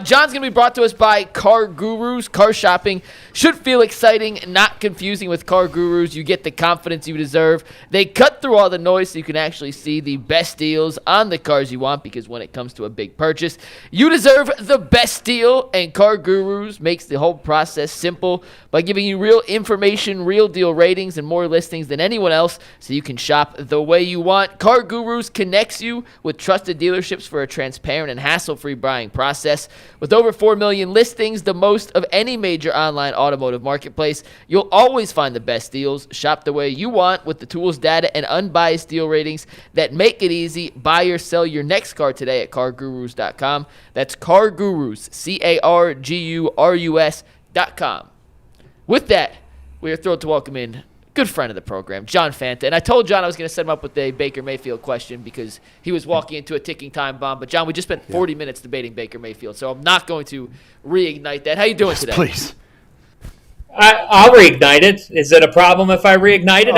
John's going to be brought to us by CarGurus. Car shopping should feel exciting, not confusing with CarGurus. You get the confidence you deserve. They cut through all the noise so you can actually see the best deals on the cars you want, because when it comes to a big purchase, you deserve the best deal, and CarGurus makes the whole process simple by giving you real information, real deal ratings, and more listings than anyone else so you can shop the way you want. CarGurus connects you with trusted dealerships for a transparent and hassle-free buying process. With over 4 million listings, the most of any major online automotive marketplace, you'll always find the best deals. Shop the way you want with the tools, data, and unbiased deal ratings that make it easy. Buy or sell your next car today at CarGurus.com. That's CarGurus, CarGurus.com. With that, we are thrilled to welcome in good friend of the program, John Fanta. And I told John I was going to set him up with a Baker Mayfield question because he was walking into a ticking time bomb. But, John, we just spent 40 minutes debating Baker Mayfield, so I'm not going to reignite that. How you doing today? Please. I'll reignite it. Is it a problem if I reignite it?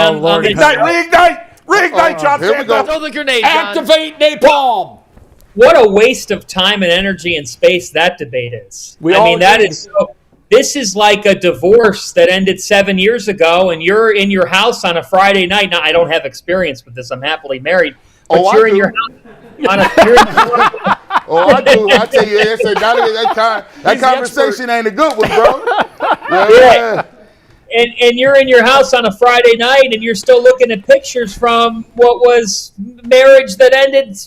Reignite, John. Here we go. Throw the grenade, John. Activate napalm. What a waste of time and energy and space that debate is. This is like a divorce that ended 7 years ago, and you're in your house on a Friday night. Now, I don't have experience with this. I'm happily married. But you're in your house on a I do. I tell you, that conversation ain't a good one, bro. Yeah. And you're in your house on a Friday night, and you're still looking at pictures from what was marriage that ended,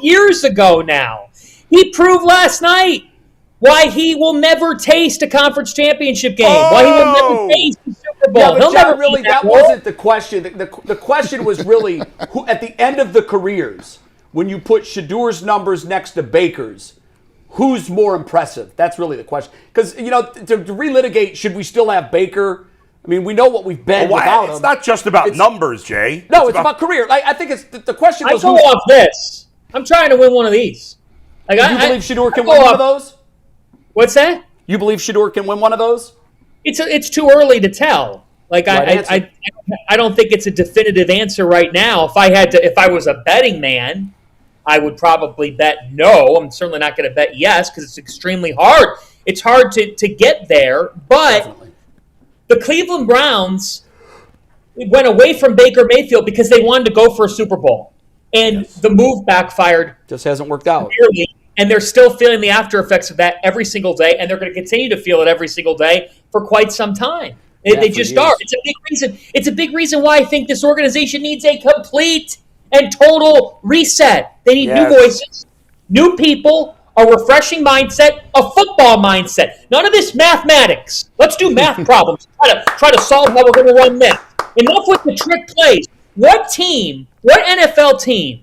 years ago now. He proved last night why he will never taste a conference championship game. Why he will never taste the Super Bowl. Yeah, but John, really, that wasn't the question. The question was really, who at the end of the careers, when you put Shedeur's numbers next to Baker's, who's more impressive? That's really the question. Because, to relitigate, should we still have Baker? I mean, we know what we've been without him. It's not just about numbers, Jay. No, it's about career. I think it's the question was. I go off this. I'm trying to win one of these. You believe Shedeur can win one of those? What's that? You believe Shedeur can win one of those? It's too early to tell. I don't think it's a definitive answer right now. If I was a betting man, I would probably bet no. I'm certainly not going to bet yes because it's extremely hard. It's hard to get there, but definitely. The Cleveland Browns went away from Baker Mayfield because they wanted to go for a Super Bowl, and the move backfired. Just hasn't worked out. Severely. And they're still feeling the after effects of that every single day, and they're going to continue to feel it every single day for quite some time. They just are. It's a big reason. It's a big reason why I think this organization needs a complete and total reset. They need new voices, new people, a refreshing mindset, a football mindset. None of this mathematics. Let's do math problems. Try to solve how we're going to run this. Enough with the trick plays. What NFL team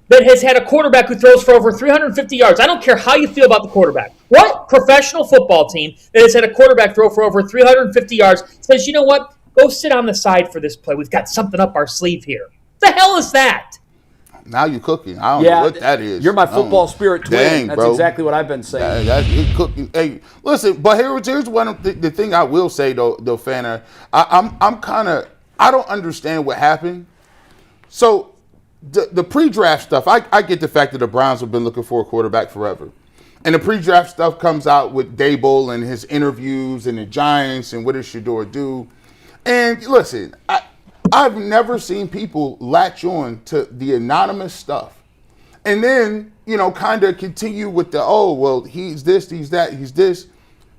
that has had a quarterback who throws for over 350 yards. I don't care how you feel about the quarterback. What professional football team that has had a quarterback throw for over 350 yards says, you know what, go sit on the side for this play. We've got something up our sleeve here. What the hell is that? Now you're cooking. I don't know what that is. You're my football spirit twin. Dang, That's bro. exactly what I've been saying. You're cooking. Hey, listen, but here's one of the thing I will say, though, Fanta. I don't understand what happened. So, the pre-draft stuff, I get the fact that the Browns have been looking for a quarterback forever. And the pre-draft stuff comes out with Dable and his interviews and the Giants and what does Shedeur do. And listen, I've never seen people latch on to the anonymous stuff. And then, kind of continue with the, he's this, he's that, he's this.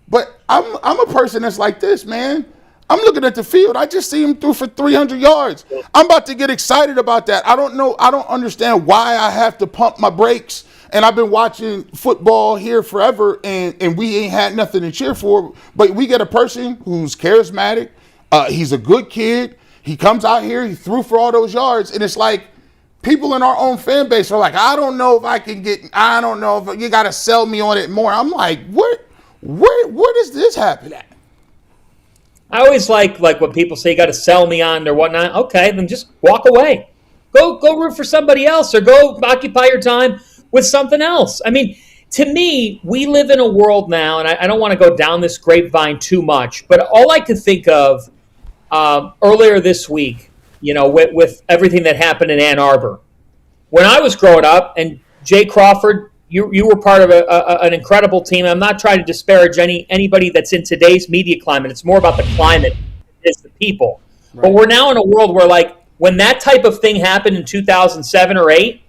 But I'm a person that's like this, man. I'm looking at the field. I just see him through for 300 yards. I'm about to get excited about that. I don't know. I don't understand why I have to pump my brakes. And I've been watching football here forever, and we ain't had nothing to cheer for. But we get a person who's charismatic. He's a good kid. He comes out here. He threw for all those yards. And it's like people in our own fan base are like, I don't know if you got to sell me on it more. I'm like, where does this happen at? I always like when people say you got to sell me on or whatnot. Okay, then just walk away. Go root for somebody else or go occupy your time with something else. I mean, to me, we live in a world now, and I don't want to go down this grapevine too much, but all I could think of earlier this week, with everything that happened in Ann Arbor. When I was growing up, and Jay Crawford, You were part of an incredible team. I'm not trying to disparage anybody that's in today's media climate. It's more about the climate than the people. Right. But we're now in a world where, like, when that type of thing happened in 2007 or 8,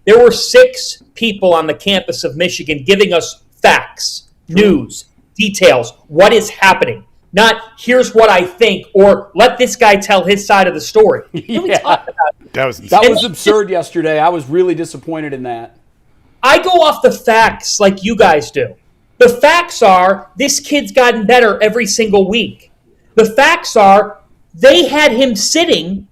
there were 6 people on the campus of Michigan giving us facts, news, details, what is happening. Not, here's what I think, or let this guy tell his side of the story. That was absurd yesterday. I was really disappointed in that. I go off the facts like you guys do. The facts are, this kid's gotten better every single week. The facts are, they had him sitting,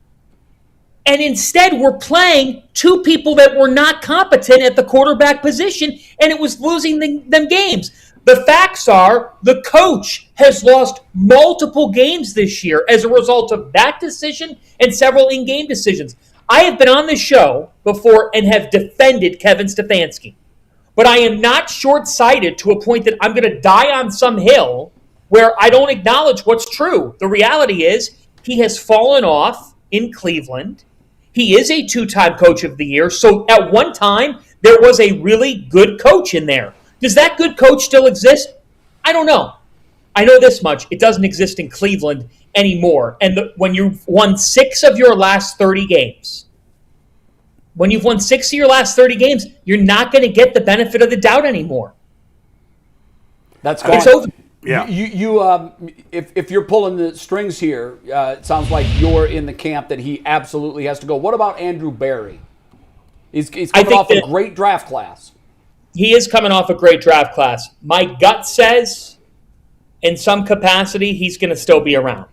and instead we're playing 2 people that were not competent at the quarterback position, and it was losing them games. The facts are, the coach has lost multiple games this year as a result of that decision and several in-game decisions. I have been on this show before and have defended Kevin Stefanski. But I am not short-sighted to a point that I'm going to die on some hill where I don't acknowledge what's true. The reality is he has fallen off in Cleveland. He is a 2-time coach of the year. So at one time, there was a really good coach in there. Does that good coach still exist? I don't know. I know this much. It doesn't exist in Cleveland anymore. And when you've won 6 of your last 30 games, you're not going to get the benefit of the doubt anymore. That's gone. It's over. Yeah. If you're pulling the strings here, it sounds like you're in the camp that he absolutely has to go. What about Andrew Berry? He's coming off a great draft class. He is coming off a great draft class. My gut says, in some capacity, he's going to still be around.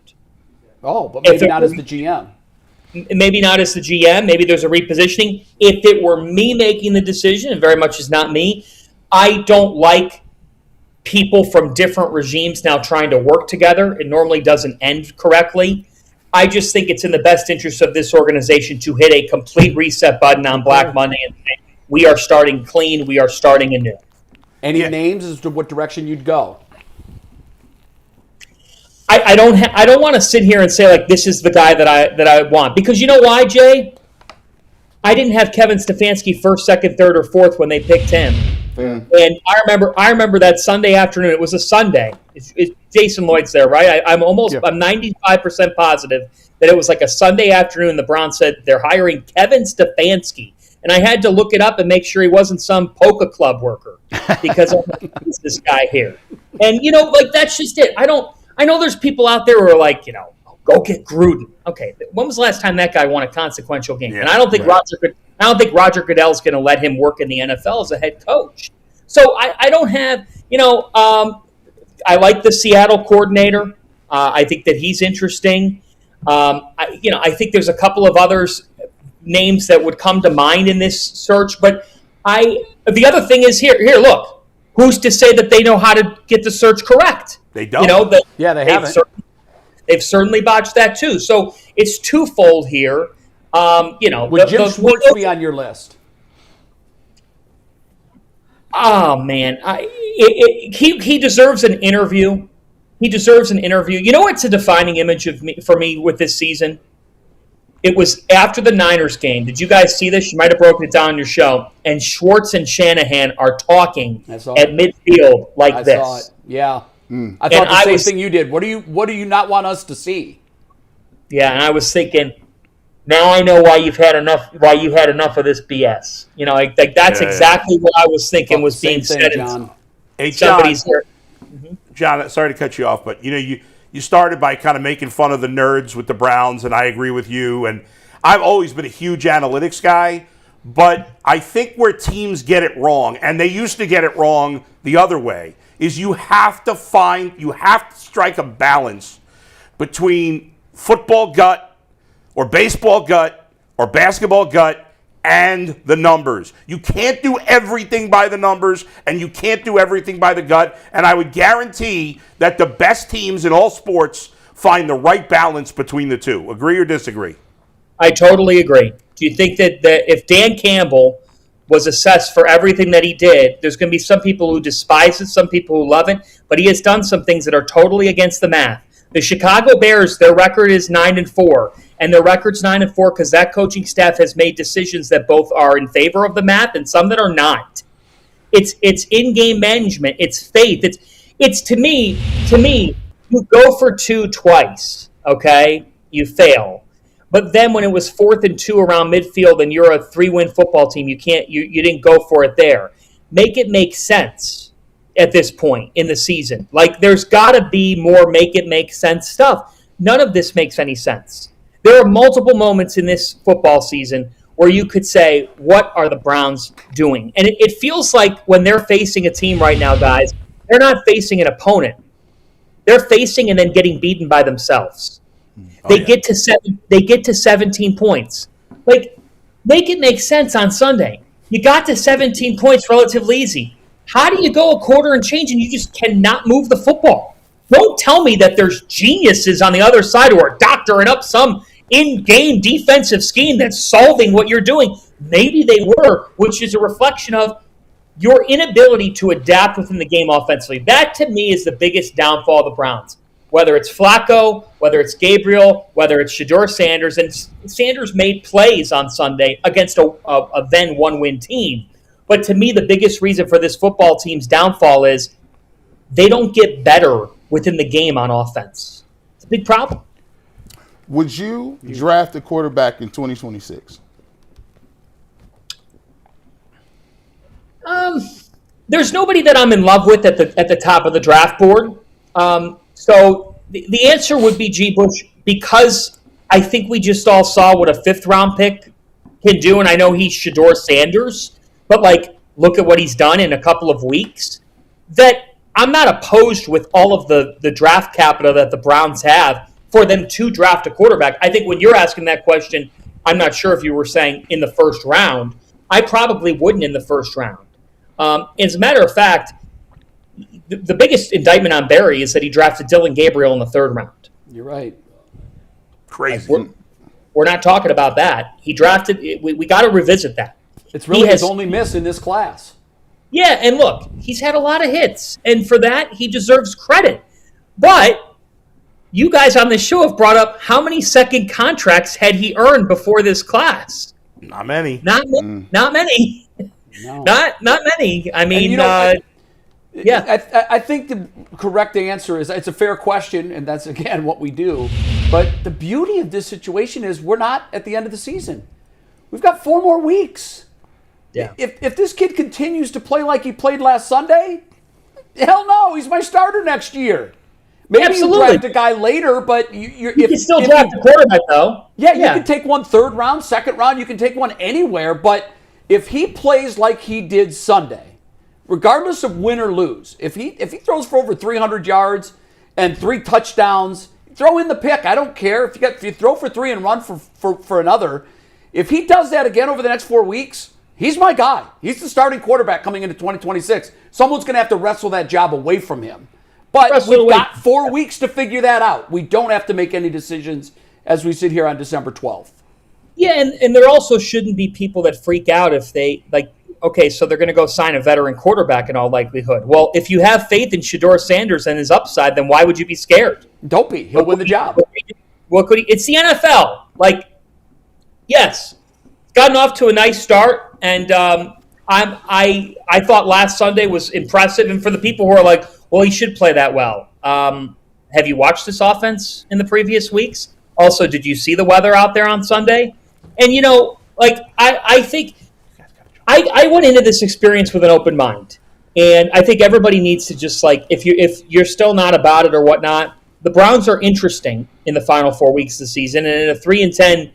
Oh, but maybe not as the GM. Maybe not as the GM. Maybe there's a repositioning. If it were me making the decision, and very much is not me, I don't like people from different regimes now trying to work together. It normally doesn't end correctly. I just think it's in the best interest of this organization to hit a complete reset button on Black Monday and say, we are starting clean. We are starting anew. Any names as to what direction you'd go? I don't want to sit here and say, like, this is the guy that I want, because you know why, Jay? I didn't have Kevin Stefanski first, second, third, or fourth when they picked him. And I remember that Sunday afternoon. It was a Sunday. It's Jason Lloyd's there, right? I'm 95% positive that it was like a Sunday afternoon. The Browns said they're hiring Kevin Stefanski. And I had to look it up and make sure he wasn't some polka club worker, because it's this guy here. And, that's just it. I know there's people out there who are like, go get Gruden. Okay, when was the last time that guy won a consequential game? Yeah, and I don't think Roger Goodell's going to let him work in the NFL as a head coach. So I don't have, I like the Seattle coordinator. I think that he's interesting. I think there's a couple of others names that would come to mind in this search. But the other thing is here, look, who's to say that they know how to get the search correct? They don't. They haven't. They've certainly botched that too. So it's twofold here. Would Jim Schwartz be on your list? Oh man, he deserves an interview. He deserves an interview. You know what's a defining image for me with this season? It was after the Niners game. Did you guys see this? You might have broken it down on your show. And Schwartz and Shanahan are talking at midfield like this. I saw it. Yeah. I thought the same thing you did. What do you not want us to see? Yeah, and I was thinking, now I know why you had enough of this BS. That's exactly what I was thinking was being said. John. Hey, somebody's here. John, sorry to cut you off, but you started by kind of making fun of the nerds with the Browns, and I agree with you. And I've always been a huge analytics guy, but I think where teams get it wrong, and they used to get it wrong the other way, is you have to strike a balance between football gut or baseball gut or basketball gut and the numbers. You can't do everything by the numbers, and you can't do everything by the gut. And I would guarantee that the best teams in all sports find the right balance between the two. Agree or disagree? I totally agree. Do you think that if Dan Campbell was assessed for everything that he did, there's going to be some people who despise it, some people who love it, but he has done some things that are totally against the math. The Chicago Bears, their record is 9-4, and their record's 9-4 because that coaching staff has made decisions that both are in favor of the math and some that are not. It's in-game management. It's faith. It's to me, you go for 2 twice, okay? You fail. But then when it was 4th and 2 around midfield and you're a 3-win football team, you didn't go for it there. Make it make sense at this point in the season. Like, there's got to be more make it make sense stuff. None of this makes any sense. There are multiple moments in this football season where you could say, what are the Browns doing? And it feels like when they're facing a team right now, guys, they're not facing an opponent. They're facing and then getting beaten by themselves. They get to 17 points. Like, make it make sense on Sunday. You got to 17 points relatively easy. How do you go a quarter and change and you just cannot move the football? Don't tell me that there's geniuses on the other side who are doctoring up some in-game defensive scheme that's solving what you're doing. Maybe they were, which is a reflection of your inability to adapt within the game offensively. That, to me, is the biggest downfall of the Browns. Whether it's Flacco, whether it's Gabriel, whether it's Shedeur Sanders, and Sanders made plays on Sunday against a then one-win team. But to me, the biggest reason for this football team's downfall is they don't get better within the game on offense. It's a big problem. Would you draft a quarterback in 2026? There's nobody that I'm in love with at the top of the draft board. So the answer would be G. Bush, because I think we just all saw what a 5th-round pick can do, and I know he's Shedeur Sanders, but, like, look at what he's done in a couple of weeks. That I'm not opposed with all of the draft capital that the Browns have for them to draft a quarterback. I think when you're asking that question, I'm not sure if you were saying in the first round. I probably wouldn't in the first round. As a matter of fact, the biggest indictment on Barry is that he drafted Dylan Gabriel in the 3rd round. You're right. Crazy. We're not talking about that. He drafted. We got to revisit that. It's really his only miss in this class. Yeah, and look, he's had a lot of hits, and for that, he deserves credit. But you guys on this show have brought up how many second contracts had he earned before this class? Not many. Not many. No. Not many. I mean, yeah. I think the correct answer is it's a fair question, and that's, again, what we do. But the beauty of this situation is we're not at the end of the season. We've got 4 more weeks. Yeah. If this kid continues to play like he played last Sunday, hell no, he's my starter next year. Maybe Absolutely. you draft a guy later, but you can still draft a quarterback, though. Yeah, you can take one 3rd round, 2nd round. You can take one anywhere. But if he plays like he did Sunday, regardless of win or lose, if he throws for over 300 yards and 3 touchdowns, throw in the pick. I don't care if you throw for 3 and run for another. If he does that again over the next 4 weeks, he's my guy. He's the starting quarterback coming into 2026. Someone's going to have to wrestle that job away from him. But we've got 4 weeks to figure that out. We don't have to make any decisions as we sit here on December 12th. Yeah, and there also shouldn't be people that freak out if they, like, okay, so they're going to go sign a veteran quarterback in all likelihood. Well, if you have faith in Shedeur Sanders and his upside, then why would you be scared? Don't be. He'll win the job. What could he? It's the NFL. Like, yes, gotten off to a nice start, and I thought last Sunday was impressive. And for the people who are like, well, he should play that well. Have you watched this offense in the previous weeks? Also, did you see the weather out there on Sunday? And, you know, like, I think I went into this experience with an open mind. And I think everybody needs to just, like, if you're still not about it or whatnot, the Browns are interesting in the final 4 weeks of the season. And in a 3-10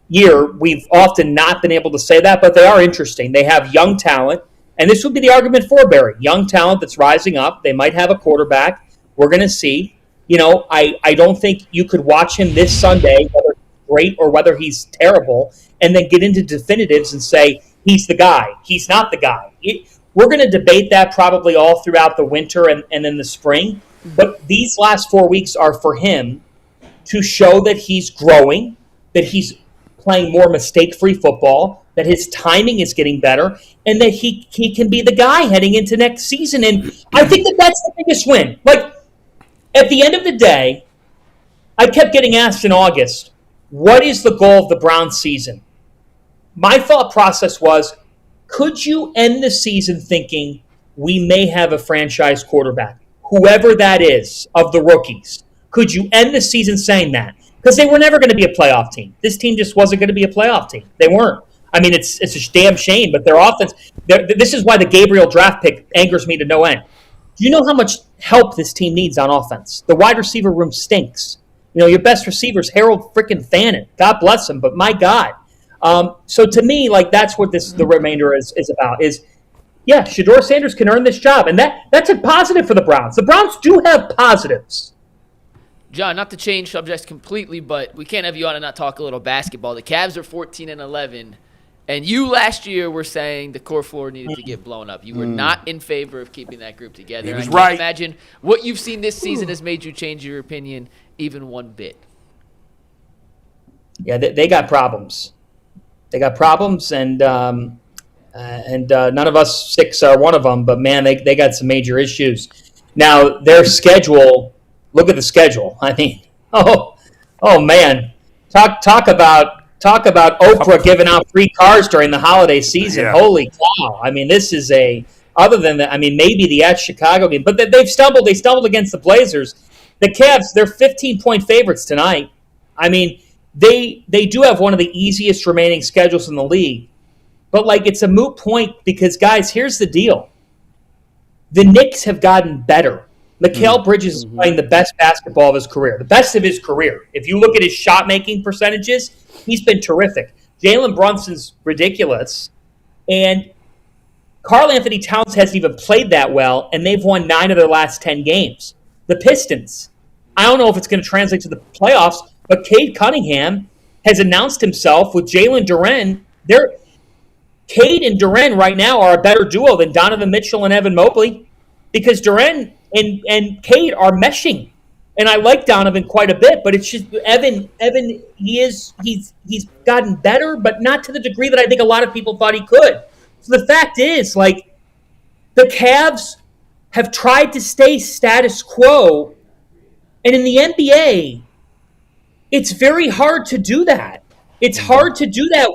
year, we've often not been able to say that, but they are interesting. They have young talent. And this would be the argument for Barry. Young talent that's rising up. They might have a quarterback. We're going to see. You know, I don't think you could watch him this Sunday, whether he's great or whether he's terrible, and then get into definitives and say, he's the guy. He's not the guy. We're going to debate that probably all throughout the winter and then the spring. But these last 4 weeks are for him to show that he's growing, that he's playing more mistake-free football, that his timing is getting better, and that he can be the guy heading into next season. And I think that's the biggest win. Like, at the end of the day, I kept getting asked in August, what is the goal of the Browns season? My thought process was, could you end the season thinking we may have a franchise quarterback, whoever that is, of the rookies. Could you end the season saying that? Because they were never going to be a playoff team. This team just wasn't going to be a playoff team. They weren't. I mean, it's a damn shame, but their offense, this is why the Gabriel draft pick angers me to no end. Do you know how much help this team needs on offense? The wide receiver room stinks. You know, your best receiver's Harold freaking Fannin. God bless him, but my God. So to me, like, that's what the remainder is about. Shedeur Sanders can earn this job, and that's a positive for the Browns. The Browns do have positives. John, not to change subjects completely, but we can't have you on and not talk a little basketball. The Cavs are 14-11, and you last year were saying the core floor needed to get blown up. You were not in favor of keeping that group together. He was I right. can't imagine what you've seen this season has made you change your opinion even one bit. Yeah, they got problems. They got problems, and none of us six are one of them. But man, they got some major issues. Now their schedule. Look at the schedule. I mean, oh man, talk about Oprah giving out free cars during the holiday season. Yeah. Holy cow! I mean, this is other than that. I mean, maybe the Chicago game, but they've stumbled. They stumbled against the Blazers. The Cavs, they're 15-point favorites tonight. I mean, they do have one of the easiest remaining schedules in the league. But, like, it's a moot point because, guys, here's the deal. The Knicks have gotten better. Mikal Bridges is playing the best basketball of his career, the best of his career. If you look at his shot-making percentages, he's been terrific. Jalen Brunson's ridiculous. And Karl Anthony Towns hasn't even played that well, and they've won 9 of their last 10 games. The Pistons, I don't know if it's going to translate to the playoffs, but Cade Cunningham has announced himself with Jalen Duren. Cade and Duren right now are a better duo than Donovan Mitchell and Evan Mobley because Duren and Cade are meshing. And I like Donovan quite a bit, but it's just Evan he's gotten better, but not to the degree that I think a lot of people thought he could. So the fact is, like, the Cavs have tried to stay status quo, and in the NBA, it's very hard to do that. It's hard to do that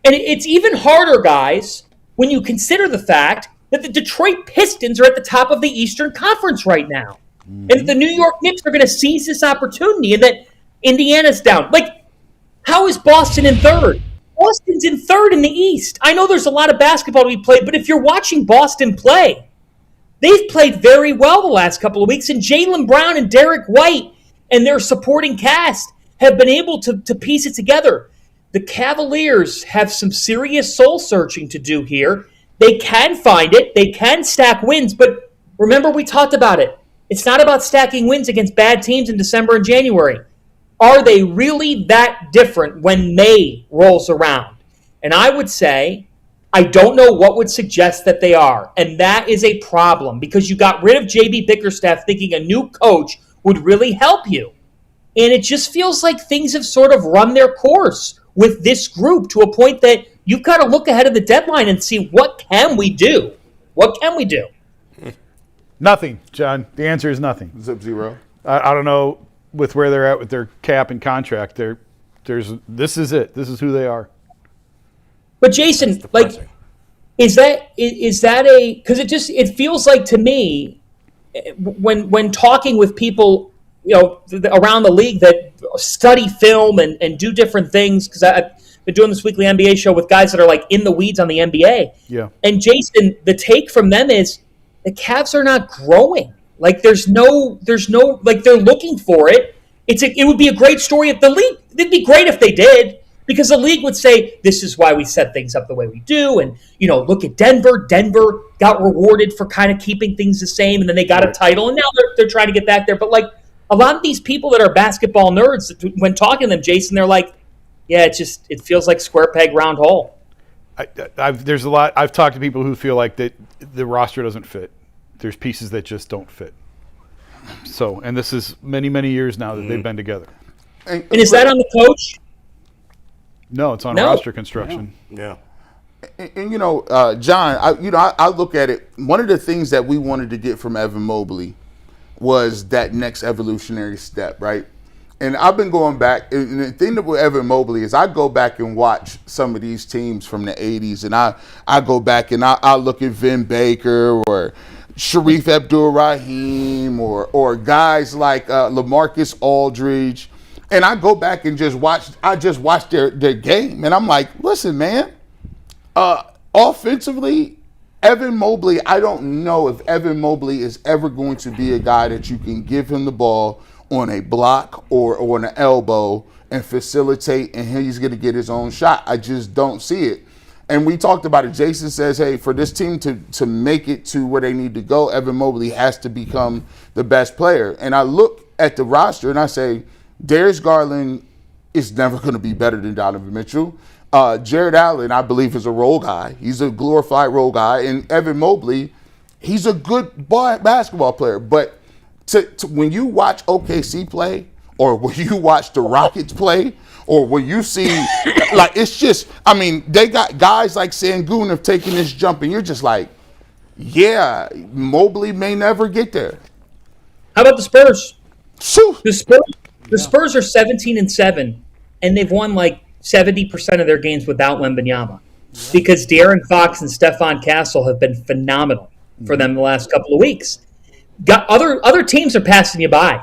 and it's even harder, guys, when you consider the fact that the Detroit Pistons are at the top of the Eastern Conference right now. And that the New York Knicks are going to seize this opportunity and that Indiana's down. Like, how is Boston in third? Boston's in third in the East. I know there's a lot of basketball to be played, but if you're watching Boston play, they've played very well the last couple of weeks, and Jaylen Brown and Derek White and their supporting cast have been able to piece it together. The Cavaliers have some serious soul-searching to do here. They can find it. They can stack wins, but remember we talked about it. It's not about stacking wins against bad teams in December and January. Are they really that different when May rolls around? And I would say I don't know what would suggest that they are, and that is a problem because you got rid of J.B. Bickerstaff thinking a new coach would really help you. And it just feels like things have sort of run their course with this group to a point that you've got to look ahead of the deadline and see what can we do? What can we do? Nothing, John. The answer is nothing. Zip zero. I don't know with where they're at with their cap and contract. This is it. This is who they are. But Jason, like, is that a because it feels like to me when talking with people, you know, around the league that study film and do different things, because I've been doing this weekly NBA show with guys that are like in the weeds on the NBA. Yeah. And Jason, the take from them is the Cavs are not growing. Like there's no like they're looking for it. It would be a great story if the league. It'd be great if they did. Because the league would say, this is why we set things up the way we do. And, you know, look at Denver. Denver got rewarded for kind of keeping things the same. And then they got a title. And now they're trying to get back there. But, like, a lot of these people that are basketball nerds, when talking to them, Jason, they're like, yeah, it feels like square peg, round hole. There's a lot. I've talked to people who feel like that the roster doesn't fit. There's pieces that just don't fit. So, and this is many, many years now that they've been together. And is that on the coach? No, it's on roster construction. Yeah. And you know, John, I look at it. One of the things that we wanted to get from Evan Mobley was that next evolutionary step, right? And I've been going back, and the thing with Evan Mobley is I go back and watch some of these teams from the 80s, and I go back and I look at Vin Baker or Sharif Abdul-Rahim or guys like LaMarcus Aldridge, and I go back and just watch their game, and I'm like, listen, man, offensively, Evan Mobley, I don't know if Evan Mobley is ever going to be a guy that you can give him the ball on a block or on an elbow and facilitate, and he's going to get his own shot. I just don't see it. And we talked about it. Jason says, hey, for this team to make it to where they need to go, Evan Mobley has to become the best player. And I look at the roster and I say, Darius Garland is never going to be better than Donovan Mitchell. Jared Allen, I believe, is a role guy. He's a glorified role guy. And Evan Mobley, he's a good basketball player. But when you watch OKC play, or when you watch the Rockets play, or when you see, like, it's just, I mean, they got guys like Sengun have taken this jump, and you're just like, yeah, Mobley may never get there. How about the Spurs? Shoo. The Spurs are 17-7, and they've won like 70% of their games without Wembanyama, because De'Aaron Fox and Stephon Castle have been phenomenal for them the last couple of weeks. Other teams are passing you by.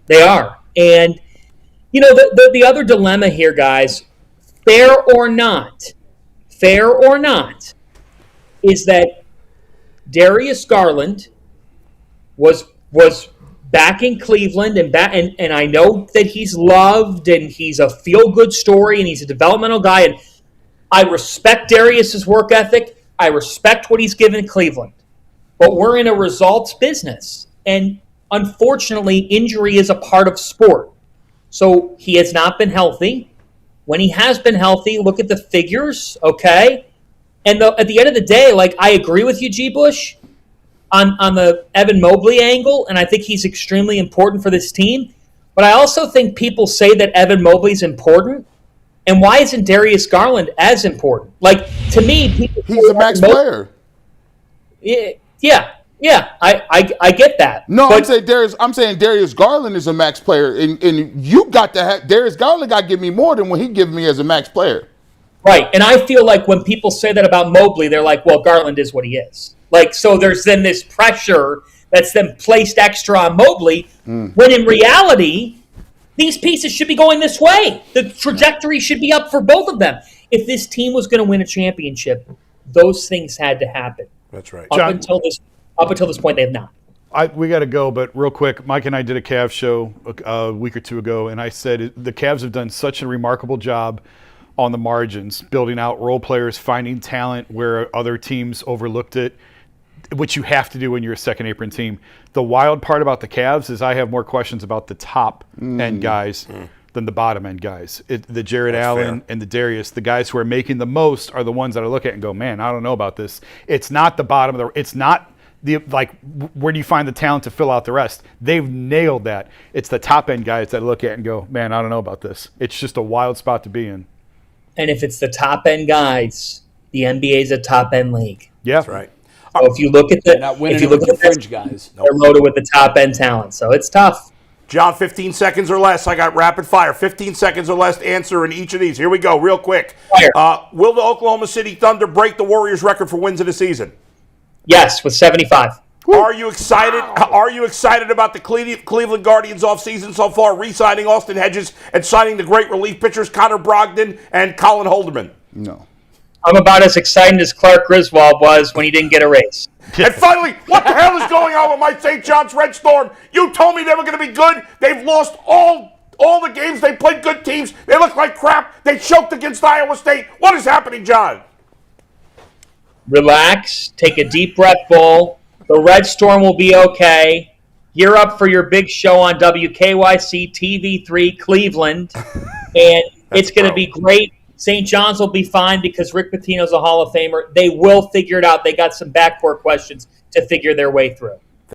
They are. And, you know, the other dilemma here, guys, fair or not, is that Darius Garland was back in Cleveland, and I know that he's loved and he's a feel-good story and he's a developmental guy, and I respect Darius's work ethic. I respect what he's given Cleveland. But we're in a results business, and unfortunately, injury is a part of sport. So he has not been healthy. When he has been healthy, look at the figures, okay? And at the end of the day, like, I agree with you, G. Bush, on the Evan Mobley angle, and I think he's extremely important for this team. But I also think people say that Evan Mobley's important, and why isn't Darius Garland as important? Like, to me, he's a max player. Yeah, I get that. No, but I'm saying Darius Garland is a max player, and you got to have Darius Garland got to give me more than what he gives me as a max player. Right, and I feel like when people say that about Mobley, they're like, well, Garland is what he is. Like, so there's then this pressure that's then placed extra on Mobley, when in reality, these pieces should be going this way. The trajectory should be up for both of them. If this team was going to win a championship, those things had to happen. That's right. Up until this point, they have not. We got to go, but real quick, Mike and I did a Cavs show a week or two ago, and I said the Cavs have done such a remarkable job on the margins, building out role players, finding talent where other teams overlooked it, which you have to do when you're a second apron team. The wild part about the Cavs is I have more questions about the top end guys than the bottom end guys. The Jared Allen and the Darius, the guys who are making the most are the ones that I look at and go, man, I don't know about this. It's not the bottom of it's not the, like, where do you find the talent to fill out the rest? They've nailed that. It's the top end guys that I look at and go, man, I don't know about this. It's just a wild spot to be in. And if it's the top end guys, the NBA is a top end league. Yeah, that's right. So if you look at the fringe guys, they're loaded with the top end talent. So it's tough. John, 15 seconds or less. I got rapid fire. 15 seconds or less answer in each of these. Here we go, real quick. Will the Oklahoma City Thunder break the Warriors' record for wins in a season? Yes, with 75. Are you excited? Are you excited about the Cleveland Guardians offseason so far, re-signing Austin Hedges and signing the great relief pitchers Connor Brogdon and Colin Holderman? No. I'm about as excited as Clark Griswold was when he didn't get a raise. And finally, what the hell is going on with my St. John's Red Storm? You told me they were going to be good. They've lost all the games. They played good teams. They look like crap. They choked against Iowa State. What is happening, John? Relax. Take a deep breath, Bull. The Red Storm will be okay. Gear up for your big show on WKYC TV3 Cleveland. And it's going to be great. St. John's will be fine because Rick Pitino's a Hall of Famer. They will figure it out. They got some backcourt questions to figure their way through.